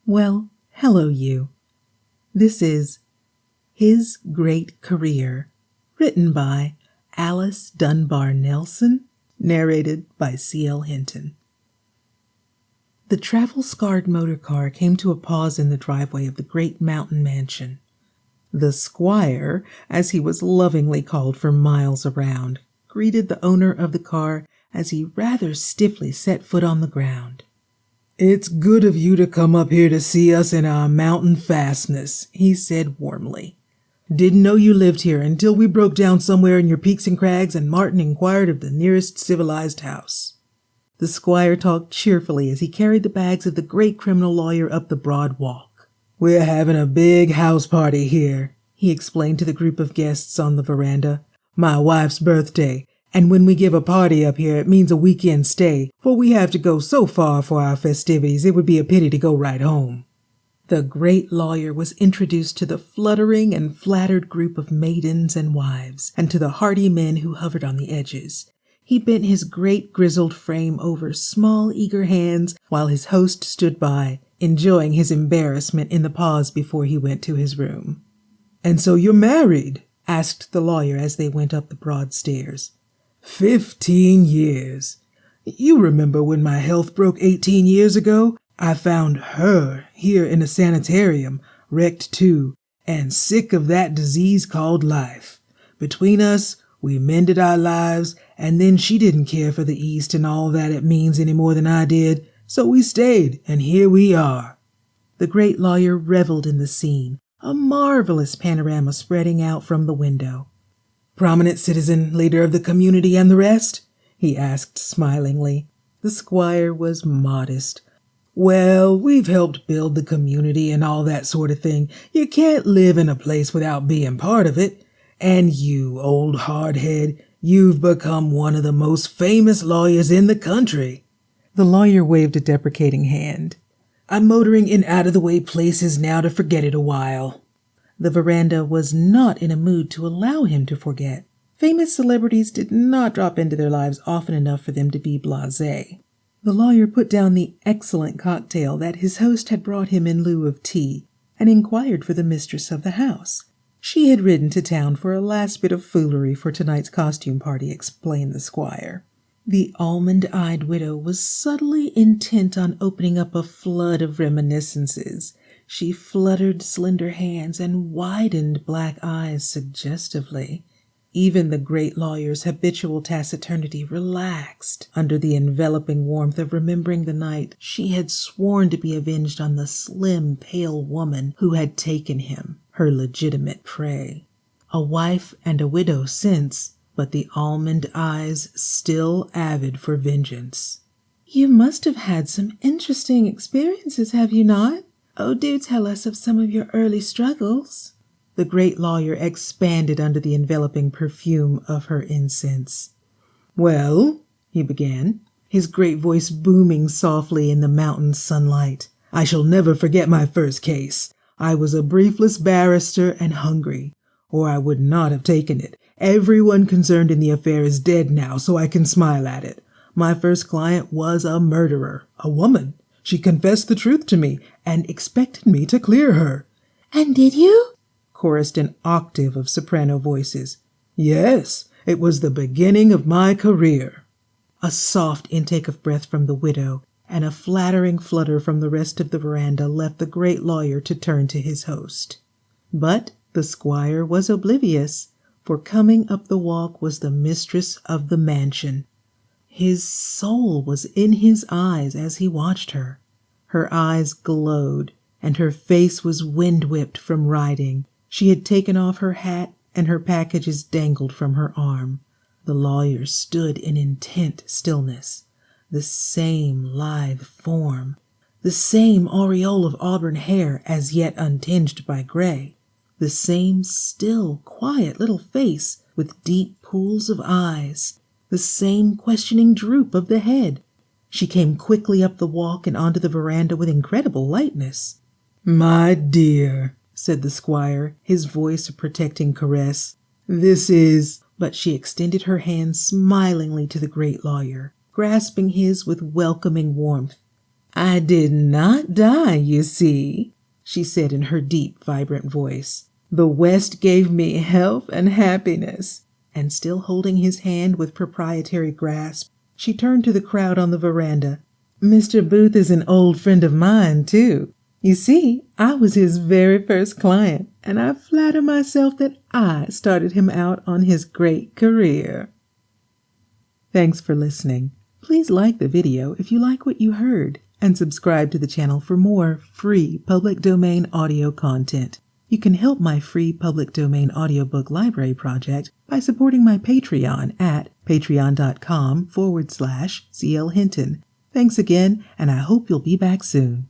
Well, hello you. This is His Great Career, written by Alice Dunbar-Nelson, narrated by C.L. Hinton. The travel-scarred motor car came to a pause in the driveway of the great mountain mansion. The squire, as he was lovingly called for miles around, greeted the owner of the car as he rather stiffly set foot on the ground. "It's good of you to come up here to see us in our mountain fastness," he said warmly. "Didn't know you lived here until we broke down somewhere in your peaks and crags and Martin inquired of the nearest civilized house." The squire talked cheerfully as he carried the bags of the great criminal lawyer up the broad walk. "We're having a big house party here," he explained to the group of guests on the veranda. "My wife's birthday. And when we give a party up here, it means a weekend stay, for we have to go so far for our festivities it would be a pity to go right home." The great lawyer was introduced to the fluttering and flattered group of maidens and wives, and to the hearty men who hovered on the edges. He bent his great grizzled frame over small eager hands while his host stood by, enjoying his embarrassment in the pause before he went to his room. "And so you're married?" asked the lawyer as they went up the broad stairs. 15 years. You remember when my health broke 18 years ago? I found her here in a sanitarium, wrecked too, and sick of that disease called life. Between us, we mended our lives, and then she didn't care for the East and all that it means any more than I did, so we stayed, and here we are." The great lawyer reveled in the scene, a marvelous panorama spreading out from the window. "Prominent citizen, leader of the community, and the rest?" he asked smilingly. The squire was modest. "Well, we've helped build the community and all that sort of thing. You can't live in a place without being part of it. And you, old hardhead, you've become one of the most famous lawyers in the country." The lawyer waved a deprecating hand. "I'm motoring in out-of-the-way places now to forget it a while." The veranda was not in a mood to allow him to forget. Famous celebrities did not drop into their lives often enough for them to be blasé. The lawyer put down the excellent cocktail that his host had brought him in lieu of tea and inquired for the mistress of the house. She had ridden to town for a last bit of foolery for tonight's costume party, explained the squire. The almond-eyed widow was subtly intent on opening up a flood of reminiscences. She fluttered slender hands and widened black eyes suggestively. Even the great lawyer's habitual taciturnity relaxed under the enveloping warmth of remembering the night she had sworn to be avenged on the slim, pale woman who had taken him, her legitimate prey. A wife and a widow since, but the almond eyes still avid for vengeance. "You must have had some interesting experiences, have you not? Oh, do tell us of some of your early struggles." The great lawyer expanded under the enveloping perfume of her incense. "Well," he began, his great voice booming softly in the mountain sunlight, "I shall never forget my first case. I was a briefless barrister and hungry, or I would not have taken it. Everyone concerned in the affair is dead now, so I can smile at it. My first client was a murderer, a woman. She confessed the truth to me and expected me to clear her." "And did you?" chorused an octave of soprano voices. "Yes, it was the beginning of my career." A soft intake of breath from the widow and a flattering flutter from the rest of the veranda left the great lawyer to turn to his host. But the squire was oblivious, for coming up the walk was the mistress of the mansion. His soul was in his eyes as he watched her. Her eyes glowed, and her face was wind-whipped from riding. She had taken off her hat, and her packages dangled from her arm. The lawyer stood in intent stillness. The same lithe form, the same aureole of auburn hair as yet untinged by gray, the same still, quiet little face with deep pools of eyes, the same questioning droop of the head. She came quickly up the walk and onto the veranda with incredible lightness. "My dear," said the squire, his voice a protecting caress, "this is—" But she extended her hand smilingly to the great lawyer, grasping his with welcoming warmth. I did not die, you see, she said in her deep, vibrant voice. The West gave me health and happiness. And still holding his hand with proprietary grasp, she turned to the crowd on the veranda. Mr. Booth is an old friend of mine, too. You see, I was his very first client, and I flatter myself that I started him out on his great career. Thanks for listening. Please like the video if you like what you heard, and subscribe to the channel for more free public domain audio content. You can help my free public domain audiobook library project by supporting my Patreon at patreon.com/CL Hinton. Thanks again, and I hope you'll be back soon.